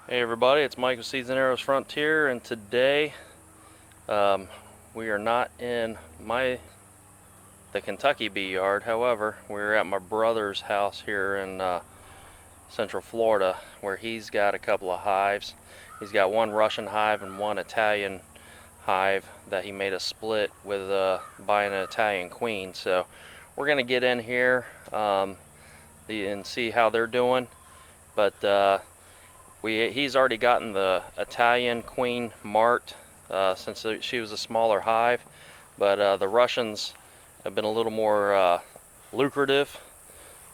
Hey everybody, it's Mike with Seeds and Arrows Frontier, and today we are not in the Kentucky bee yard. However, we're at my brother's house here in Central Florida, where he's got a couple of hives. He's got one Russian hive and one Italian hive that he made a split with buying an Italian queen. So we're gonna get in here and see how they're doing, but he's already gotten the Italian queen marked since she was a smaller hive, but the Russians have been a little more lucrative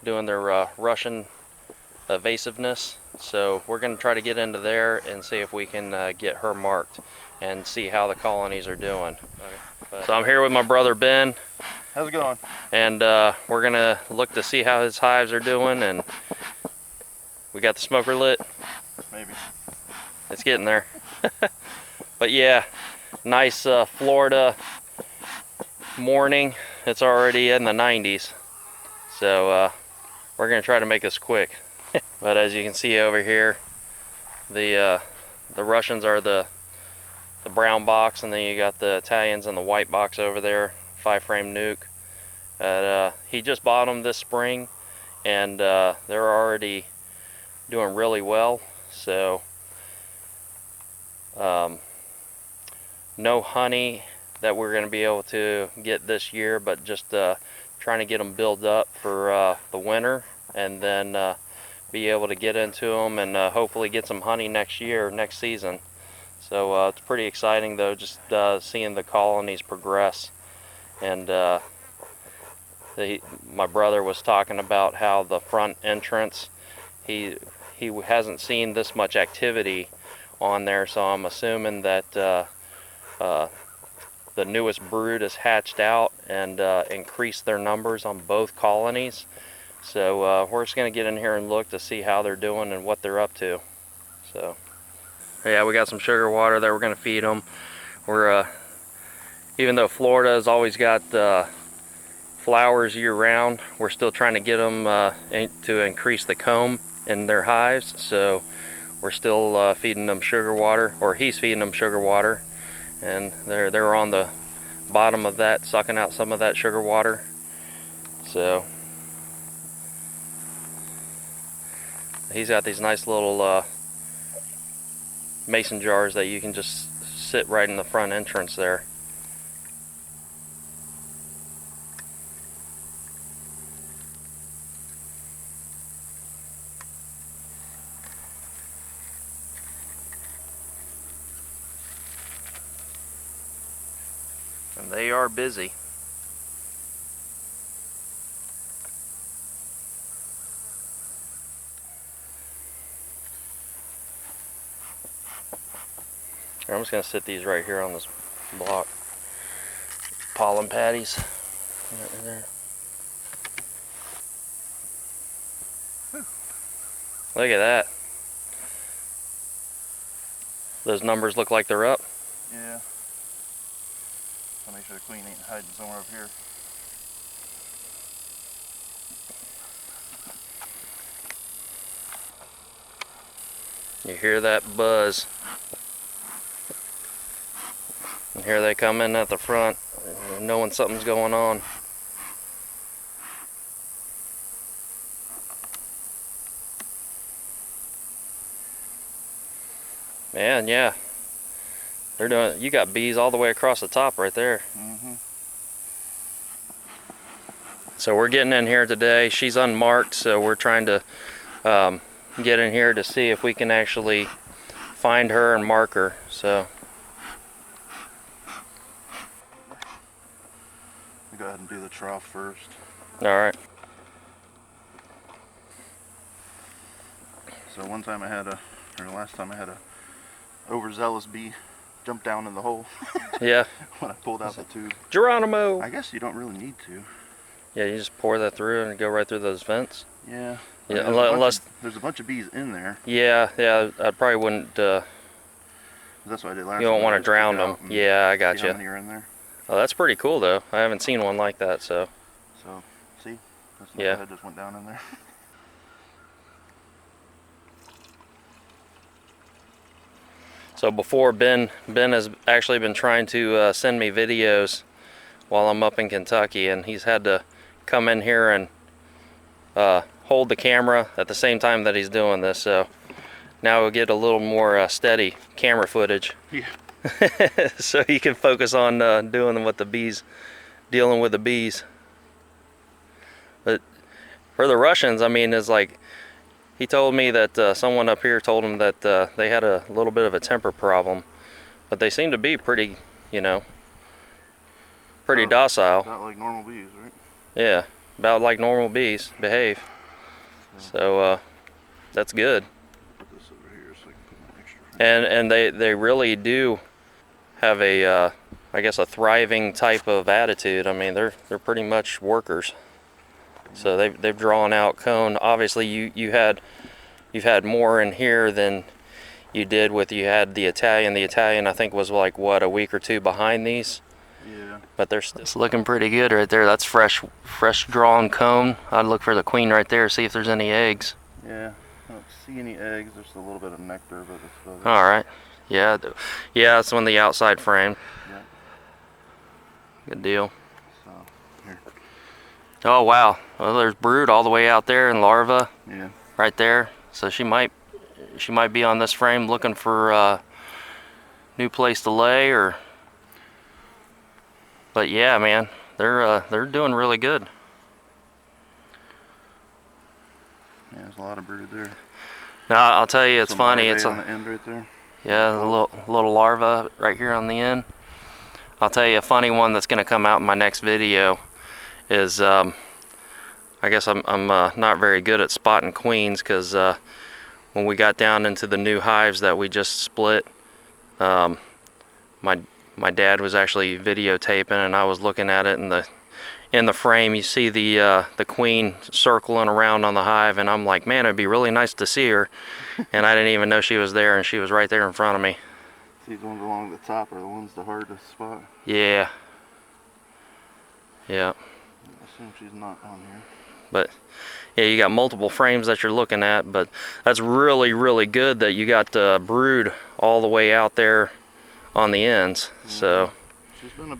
doing their Russian evasiveness. So we're going to try to get into there and see if we can get her marked and see how the colonies are doing. Okay. So I'm here with my brother Ben. How's it going? And we're going to look to see how his hives are doing. And we got the smoker lit. Maybe. It's getting there. But yeah, nice Florida morning. It's already in the 90s. So we're going to try to make this quick. But as you can see over here, the Russians are the brown box, and then you got the Italians in the white box over there, 5-frame nuke. He just bought them this spring, and they're already doing really well. So no honey that we're going to be able to get this year, but just trying to get them built up for the winter, and then be able to get into them and hopefully get some honey next season. So it's pretty exciting though, just seeing the colonies progress. And my brother was talking about how the front entrance, he hasn't seen this much activity on there, so I'm assuming that the newest brood has hatched out and increased their numbers on both colonies. So we're just going to get in here and look to see how they're doing and what they're up to. So yeah, we got some sugar water that we're going to feed them. We're even though Florida has always got flowers year round, we're still trying to get them to increase the comb in their hives. So we're still feeding them sugar water, or he's feeding them sugar water, and they're on the bottom of that, sucking out some of that sugar water. So he's got these nice little mason jars that you can just sit right in the front entrance there. And they are busy. I'm just going to sit these right here on this block. Pollen patties. Right there. Look at that. Those numbers look like they're up. Yeah. I'll make sure the queen ain't hiding somewhere up here. You hear that buzz. And here they come in at the front, knowing something's going on. Man, yeah. They're doing, you got bees all the way across the top right there. Mm-hmm. So we're getting in here today. She's unmarked, so we're trying to get in here to see if we can actually find her and mark her. So Go ahead and do the trough first. all right. So last time I had a overzealous bee jump down in the hole. Yeah. When I pulled out the tube. Geronimo. I guess you don't really need to. Yeah, you just pour that through and go right through those vents. Yeah. Yeah, I mean, unless there's a bunch of bees in there. Yeah, I probably wouldn't. That's what I did last time. You don't want to drown them. Yeah, I got see you. how many are in there. Oh, that's pretty cool though. I haven't seen one like that. So see, that's yeah, head just went down in there. So before, Ben has actually been trying to send me videos while I'm up in Kentucky, and he's had to come in here and hold the camera at the same time that he's doing this. So now we'll get a little more steady camera footage. Yeah. So he can focus on dealing with the bees. But for the Russians, I mean, it's like, he told me that someone up here told him that they had a little bit of a temper problem, but they seem to be pretty, you know, pretty docile. Not like normal bees, right? Yeah, about like normal bees behave. Yeah. So that's good. Put this over here so I can put my extra frame. And they really do have a I guess a thriving type of attitude. I mean, they're pretty much workers. So they've drawn out cone. Obviously, you've had more in here than you did with you had the Italian. The Italian, I think, was like what, a week or two behind these. Yeah. But they're still looking pretty good right there. That's fresh drawn cone. I'd look for the queen right there, see if there's any eggs. Yeah. I don't see any eggs. There's a little bit of nectar, but it's fuzzy. All right. Yeah. Yeah, it's on the outside frame. Yeah. Good deal. So here. Oh wow. Well, there's brood all the way out there and larva. Yeah. Right there. So she might be on this frame looking for a new place to lay, or. But yeah, man, they're doing really good. Yeah, there's a lot of brood there. Now I'll tell you, it's Some funny. larvae It's on the end right there. yeah, a little larva right here on the end. I'll tell you a funny one that's gonna come out in my next video is I guess I'm not very good at spotting queens, because when we got down into the new hives that we just split, my dad was actually videotaping, and I was looking at it in the frame. You see the queen circling around on the hive, and I'm like, man, it'd be really nice to see her. And I didn't even know she was there, and she was right there in front of me. These ones along the top are the ones the hardest spot. Yeah. Yeah. I assume she's not on here. But yeah, you got multiple frames that you're looking at, but that's really, really good that you got brood all the way out there on the ends. Yeah. So She's been a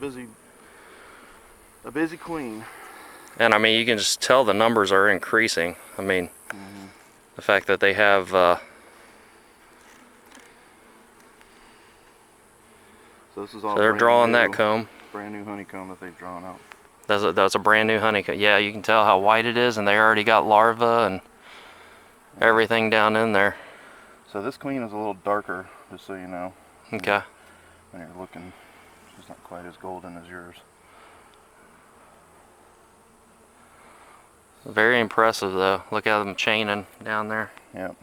busy queen. and I mean, you can just tell the numbers are increasing. I mean, the fact that they have so this is all so they're brand drawing new, that comb. brand new honeycomb that they've drawn out. That's a brand new honeycomb. Yeah, you can tell how white it is, and they already got larvae and everything down in there. So this queen is a little darker, just so you know. Okay. When you're looking, she's not quite as golden as yours. Very impressive though. Look at them chaining down there. Yep.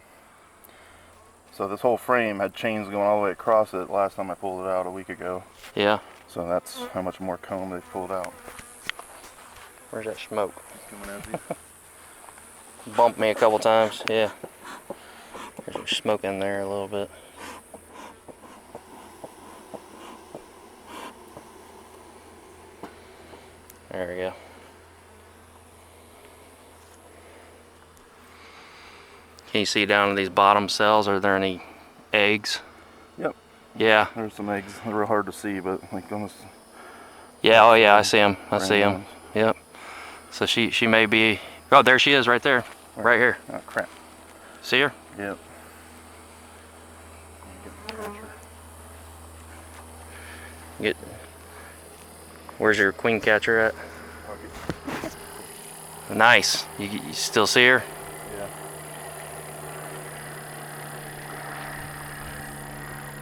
So this whole frame had chains going all the way across it last time I pulled it out a week ago. Yeah. So that's how much more comb they've pulled out. Where's that smoke? It's coming at you. Bumped me a couple times. Yeah. There's smoke in there a little bit. There we go. Can you see down in these bottom cells? Are there any eggs? Yep. Yeah. There's some eggs. They're real hard to see, but like almost. Yeah. Oh yeah. I see them. I see them. ones. Yep. So she may be. Oh, there she is, right there, right here. Oh crap. See her? Yep. Get. Where's your queen catcher at? Nice. You still see her? Yeah.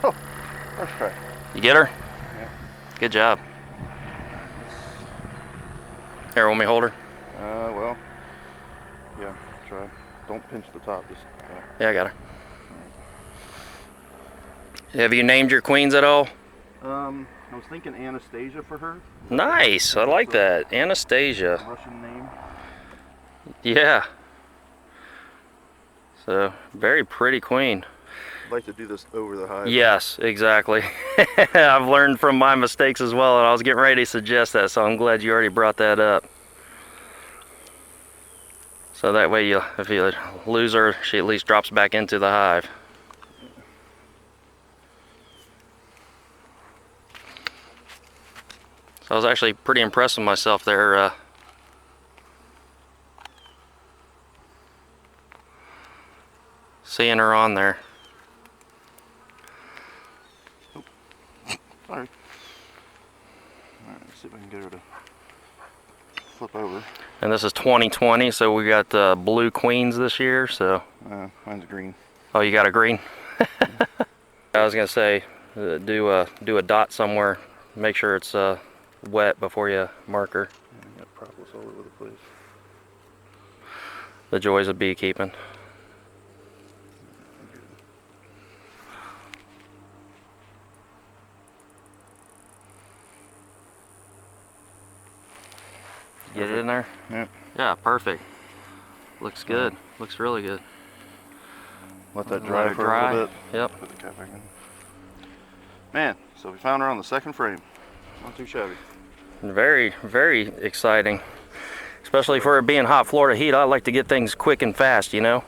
Oh, first try. You get her? Yeah. Good job. Here, want me to hold her? Well, yeah, try. Don't pinch the top, just. Yeah, I got her. Have you named your queens at all? I was thinking Anastasia for her. Nice. I like that. Anastasia. Russian name. Yeah. So, very pretty queen. I'd like to do this over the hive. Yes, exactly. I've learned from my mistakes as well, and I was getting ready to suggest that, so I'm glad you already brought that up. So that way, if you lose her, she at least drops back into the hive. I was actually pretty impressed with myself there. Seeing her on there. Sorry. Alright, let's see if I can get her to flip over. And this is 2020, so we got blue queens this year. So. Mine's green. Oh, you got a green? I was gonna say, do a dot somewhere. Make sure it's wet before you mark her. Yeah, got propolis all over the place. The joys of beekeeping. Get it in there? Yeah. Yeah, perfect. Looks good. Looks really good. Let that dry for a little bit. Yep. Put the cap back in. Man, so we found her on the second frame. Not too shabby. Very, very exciting. Especially for it being hot Florida heat, I like to get things quick and fast, you know?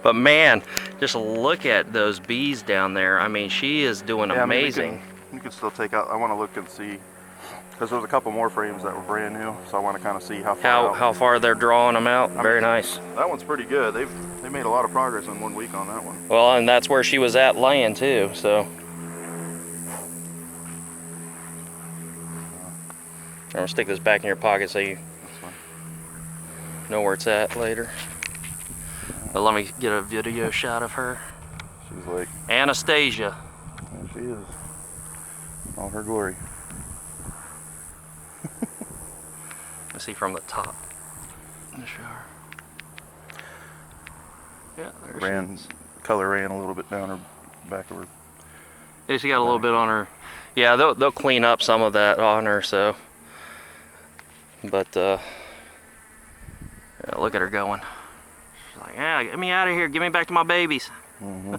But man, just look at those bees down there. I mean, she is doing amazing. I mean, you can still take out, I want to look and see, because there's a couple more frames that were brand new, so I want to kind of see how far they're drawing them out. Very nice. That one's pretty good. They made a lot of progress in 1 week on that one. Well, and that's where she was at laying too, so. I'm gonna stick this back in your pocket so you know where it's at later. But let me get a video shot of her. She's like Anastasia. There she is. All her glory. Let's see from the top. In the shower. Yeah, there she is. Color ran a little bit down her back of her. Yeah, she got a little bit on her. Yeah, they'll clean up some of that on her, so. But yeah, look at her going. She's like, yeah, get me out of here. Get me back to my babies. Mm-hmm.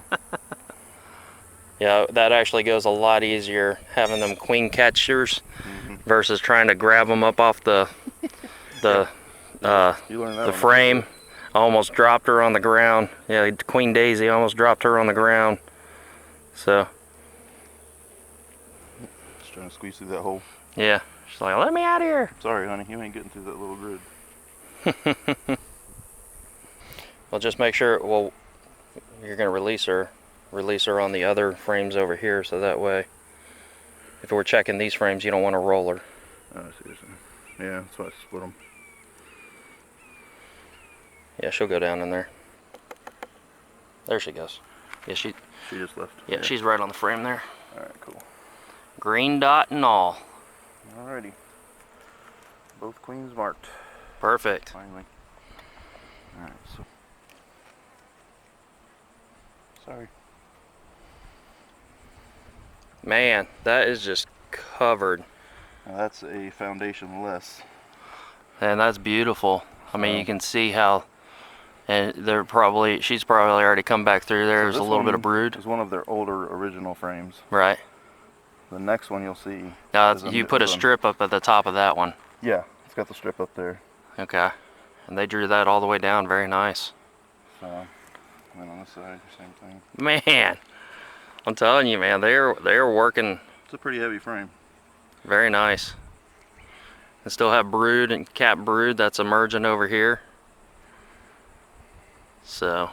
Yeah, that actually goes a lot easier having them queen catchers versus trying to grab them up off the frame. I almost dropped her on the ground. Yeah, Queen Daisy almost dropped her on the ground. So. Just trying to squeeze through that hole. Yeah. She's like, let me out of here. Sorry, honey, you ain't getting through that little grid. Well, just make sure, well, you're going to release her on the other frames over here, so that way, if we're checking these frames, you don't want to roll her. Oh, I see what you're saying. Yeah, that's why I split them. Yeah, she'll go down in there. There she goes. Yeah, she just left. Yeah, she's right on the frame there. Alright, cool. Green dot and all. Alrighty. Both queens marked. Perfect. Finally. Alright, so. Sorry. Man, that is just covered. Now that's a foundation less. And that's beautiful. I mean, you can see how, and she's probably already come back through there. There's a little bit of brood. It's one of their older original frames. Right. The next one you'll see. You put a strip up at the top of that one. Yeah, it's got the strip up there. Okay. And they drew that all the way down. Very nice. So, and then on this side, same thing. Man, I'm telling you, man, they're working. It's a pretty heavy frame. Very nice. And still have brood and cap brood that's emerging over here. So,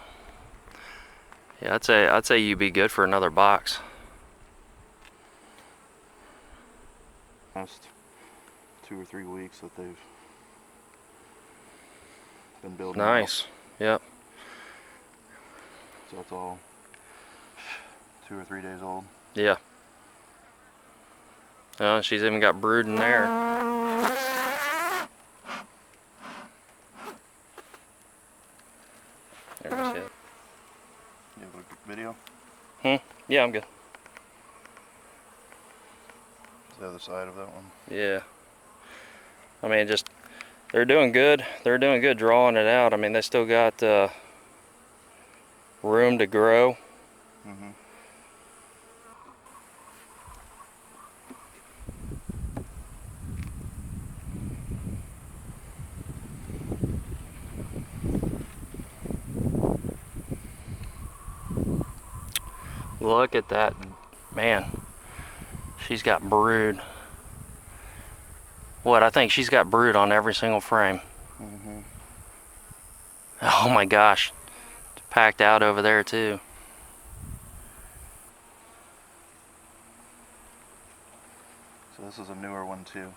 yeah, I'd say you'd be good for another box. Last 2 or 3 weeks that they've been building. Nice. Yep. So it's all 2 or 3 days old. Yeah. She's even got brood in there. There's it. You have a video? Yeah, I'm good. The other side of that one. Yeah. I mean, they're doing good. They're doing good drawing it out. I mean, they still got room to grow. Mm-hmm. Look at that, man. She's got brood. What, I think she's got brood on every single frame. Mm-hmm. Oh my gosh. It's packed out over there too. So this is a newer one too.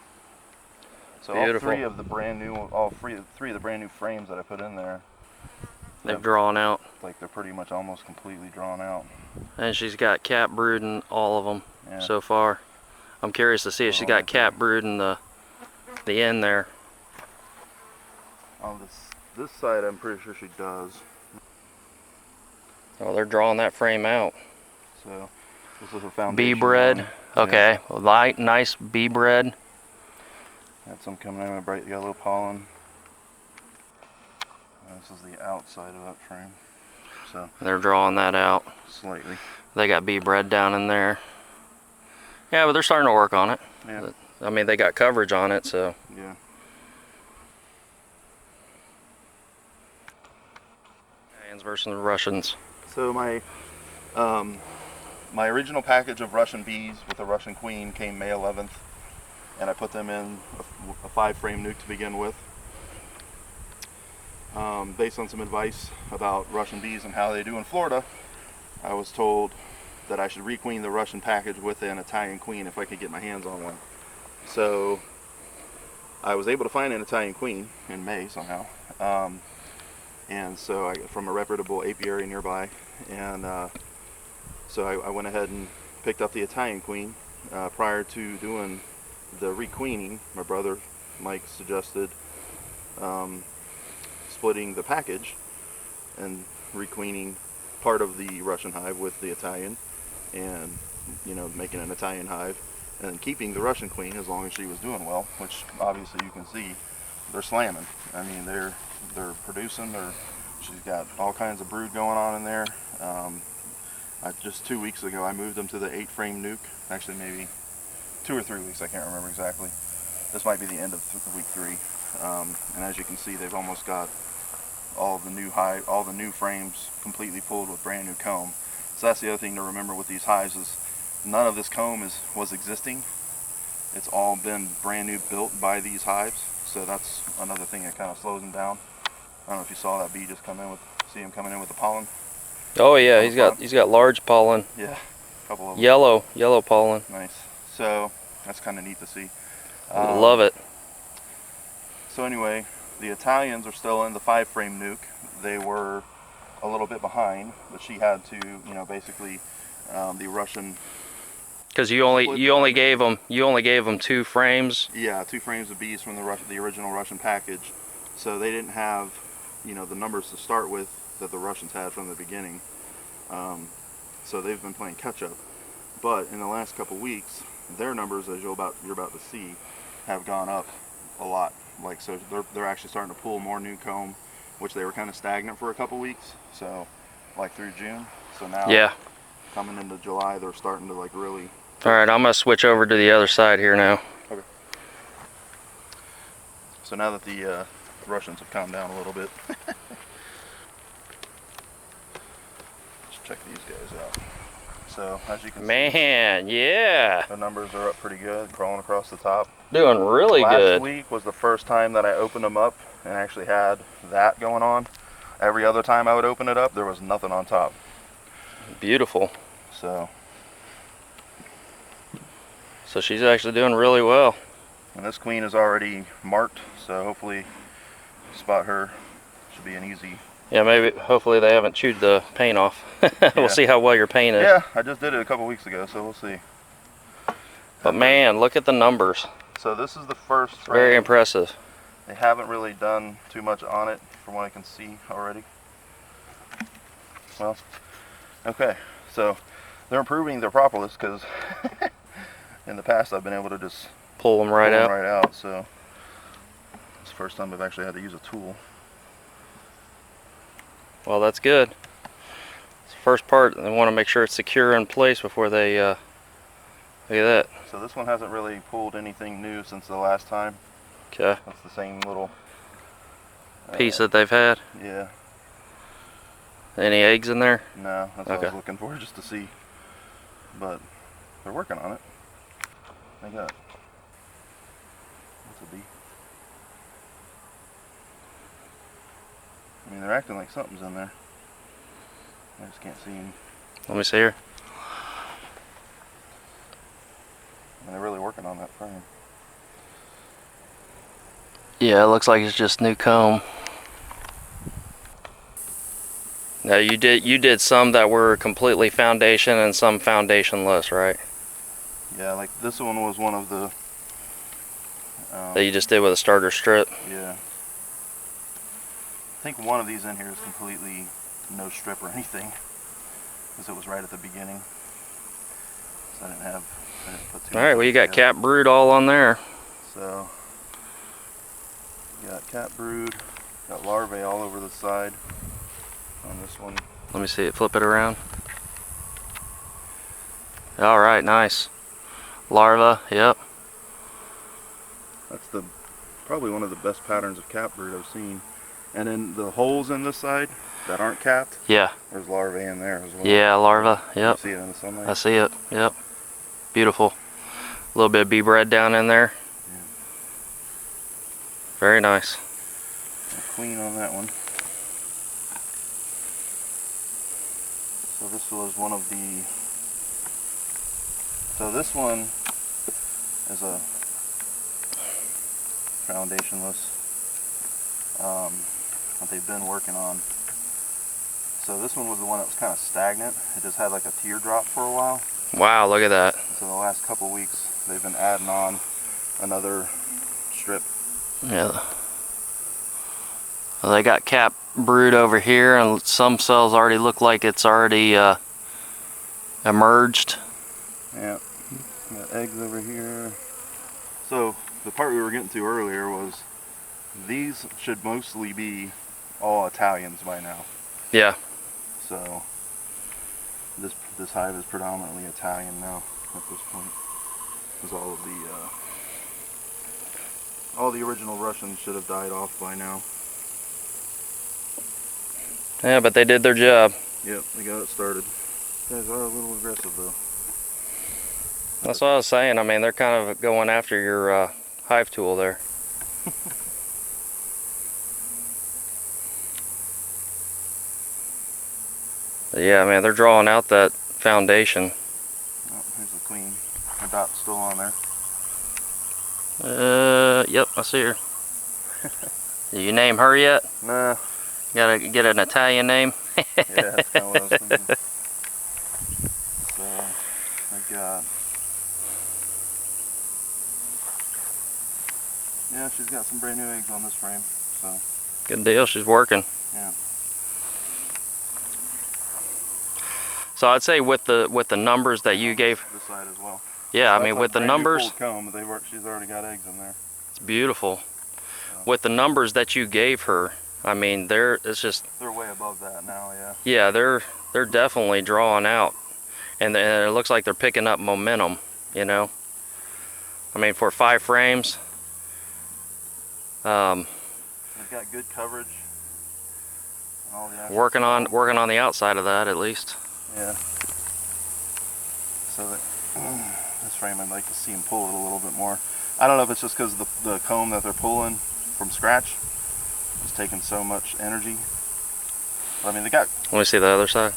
So Beautiful. three of the brand new frames that I put in there, They've drawn out. like they're pretty much almost completely drawn out. And she's got cat brood in all of them so far. I'm curious to see if she's got cat brood in the end there. On this side, I'm pretty sure she does. Oh, they're drawing that frame out. So this is a foundation. Bee bred. Okay, light, nice bee bred. Got some coming in with bright yellow pollen. This is the outside of that frame. So they're drawing that out slightly. They got bee bred down in there. Yeah, but they're starting to work on it. Yeah. I mean, they got coverage on it, so. Yeah. Italians versus the Russians. So my original package of Russian bees with a Russian queen came May 11th, and I put them in a 5-frame nuke to begin with. Based on some advice about Russian bees and how they do in Florida, I was told that I should requeen the Russian package with an Italian queen if I could get my hands on one. So I was able to find an Italian queen in May somehow, and so I from a reputable apiary nearby, and so I went ahead and picked up the Italian queen. Prior to doing the requeening, my brother Mike suggested splitting the package and requeening part of the Russian hive with the Italian, and making an Italian hive, and keeping the Russian queen as long as she was doing well, which obviously you can see they're slamming. I mean, they're producing. She's got all kinds of brood going on in there. Just 2 weeks ago I moved them to the 8-frame nuke. Actually, maybe 2 or 3 weeks, I can't remember exactly. This might be the end of week 3. And as you can see, they've almost got all the new frames completely pulled with brand new comb. So that's the other thing to remember with these hives is none of this comb was existing. It's all been brand new built by these hives. So that's another thing that kind of slows them down. I don't know if you saw that bee just see him coming in with the pollen. Oh yeah, he's got large pollen. Yeah, a couple of them. Yellow pollen. Nice. So that's kind of neat to see. Love it. So anyway, the Italians are still in the 5-frame nuke. They were a little bit behind, but she had to, basically the Russian. Because you only gave them 2 frames. Yeah, 2 frames of bees from the original Russian package. So they didn't have, the numbers to start with that the Russians had from the beginning. So they've been playing catch up. But in the last couple weeks, their numbers, as you're about to see, have gone up a lot. So they're actually starting to pull more new comb, which they were kind of stagnant for a couple weeks. So like through June. So now coming into July, they're starting to really. All right, I'm gonna switch over to the other side here now. Okay. So now that the Russians have calmed down a little bit, let's check these guys out. So as you can see, yeah, the numbers are up pretty good, crawling across the top. Doing really good. Last week was the first time that I opened them up and actually had that going on. Every other time I would open it up, there was nothing on top. Beautiful. So she's actually doing really well. And this queen is already marked, so hopefully spot her should be an easy. Yeah, maybe. Hopefully they haven't chewed the paint off. We'll see how well your paint is. Yeah, I just did it a couple weeks ago, so we'll see. But man, look at the numbers. So this is the first frame. Very impressive. They haven't really done too much on it from what I can see already. Well, okay, so they're improving their propolis because in the past I've been able to just pull them right out. So it's the first time I've actually had to use a tool. Well, that's good. It's the first part. They want to make sure it's secure in place before they look at that. So this one hasn't really pulled anything new since the last time. Okay. That's the same little piece that they've had. Yeah. Any eggs in there? No, that's what I was looking for, just to see. But they're working on it. They got, what's a bee? I mean, they're acting like something's in there. I just can't see any. Let me see here. And they're really working on that frame. Yeah, it looks like it's just new comb. Now you did some that were completely foundation and some foundationless, right? Yeah, like this one was one of the That you just did with a starter strip. yeah. I think one of these in here is completely no strip or anything, because it was right at the beginning. So I didn't put too All right, much well you got together. cap brood all on there. So you got cat brood, got larvae all over the side on this one. Let me see it, flip it around. All right, nice. Larva, yep. That's probably one of the best patterns of cat brood I've seen. And then the holes in this side that aren't capped, Yeah. there's larvae in there as well. Yeah, larva, yep. You see it in the sunlight? I see it, yep. Beautiful. A little bit of bee bread down in there. Yeah. Very nice. Queen on that one. So this was one of the, so this one is a foundationless, what they've been working on. So this one was the one that was kind of stagnant. It just had like a teardrop for a while. Wow, look at that. So the last couple weeks they've been adding on another strip. Yeah. Well, they got cap brood over here, and some cells already look like it's already emerged. Yeah. Got eggs over here. So the part we were getting to earlier was these should mostly be all Italians by now. Yeah. So this hive is predominantly Italian now at this point, because all the original Russians should have died off by now. Yeah, but they did their job. Yep, they got it started. Guys are a little aggressive though. That's what I was saying. I mean, they're kind of going after your hive tool there. But yeah, man, they're drawing out that foundation. Oh, here's the queen. Her dot's still on there. Yep, I see her. Did you name her yet? Nah. Gotta get an Italian name. Yeah, that's kind of what I was thinking. So, I got, yeah, she's got some brand new eggs on this frame, so. Good deal, she's working. Yeah. So I'd say with the numbers that you gave. This side as well. Yeah, So I mean with the numbers. comb, she's already got eggs in there. It's beautiful. So. With the numbers that you gave her, I mean it's just. They're way above that now, yeah. Yeah, they're definitely drawing out, and it looks like they're picking up momentum. You know. I mean for 5 frames. They've got good coverage. All the working on the outside of that at least. Yeah. So that this frame, I'd like to see them pull it a little bit more. I don't know if it's just because the comb that they're pulling from scratch is taking so much energy. But, I mean, they got. Let me see the other side.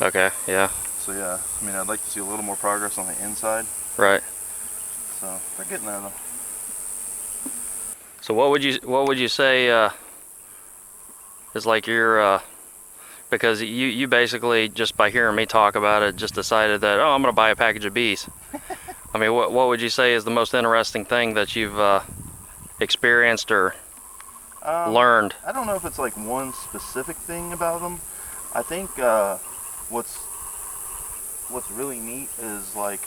Okay. Yeah. So yeah, I mean, I'd like to see a little more progress on the inside. Right. So they're getting there though. So what would you say is like your because you basically just by hearing me talk about it just decided that, oh, I'm gonna buy a package of bees. I mean, what would you say is the most interesting thing that you've experienced or learned? I don't know if it's like one specific thing about them. I think what's really neat is like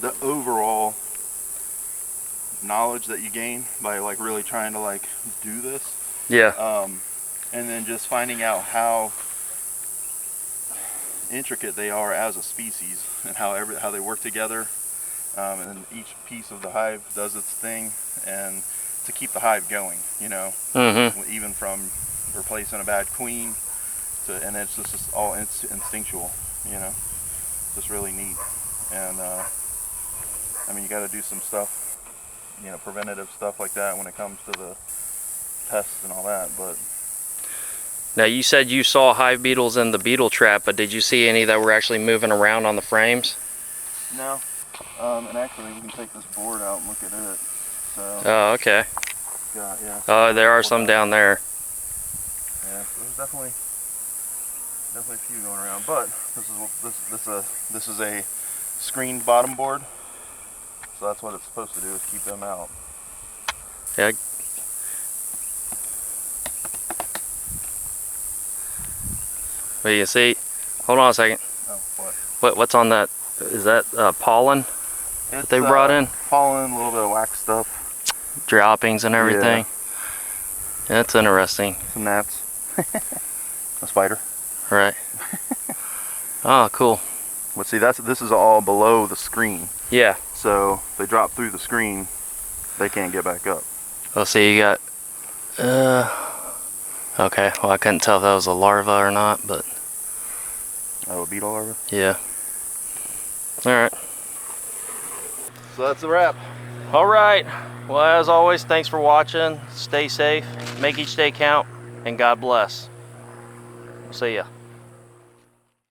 the overall knowledge that you gain by like really trying to like do this. Yeah. And then just finding out how intricate they are as a species and how they work together, and each piece of the hive does its thing, and to keep the hive going, you know. Mm-hmm. Even from replacing a bad queen and it's just all instinctual, you know. Just really neat. And I mean, you got to do some stuff, you know, preventative stuff like that when it comes to the pests and all that. But Now you said you saw hive beetles in the beetle trap, but did you see any that were actually moving around on the frames? no. And actually, we can take this board out and look at it. So. Oh, okay. Yeah. Oh, there are some down there. Yeah, so there's definitely a few going around. But this is a screened bottom board, so that's what it's supposed to do, is keep them out. Yeah. Well, you see, hold on a second. Oh, what? What's on that? Is that pollen that they brought in? Pollen, a little bit of wax stuff. Droppings and everything. Yeah. That's interesting. Some gnats. A spider. Right. Oh, cool. But see, this is all below the screen. Yeah. So if they drop through the screen, they can't get back up. Well, see, you got. Okay. Well, I couldn't tell if that was a larva or not, but. Oh, a beetle larva? Yeah. All right. So that's a wrap. All right. Well, as always, thanks for watching. Stay safe, make each day count, and God bless. See ya.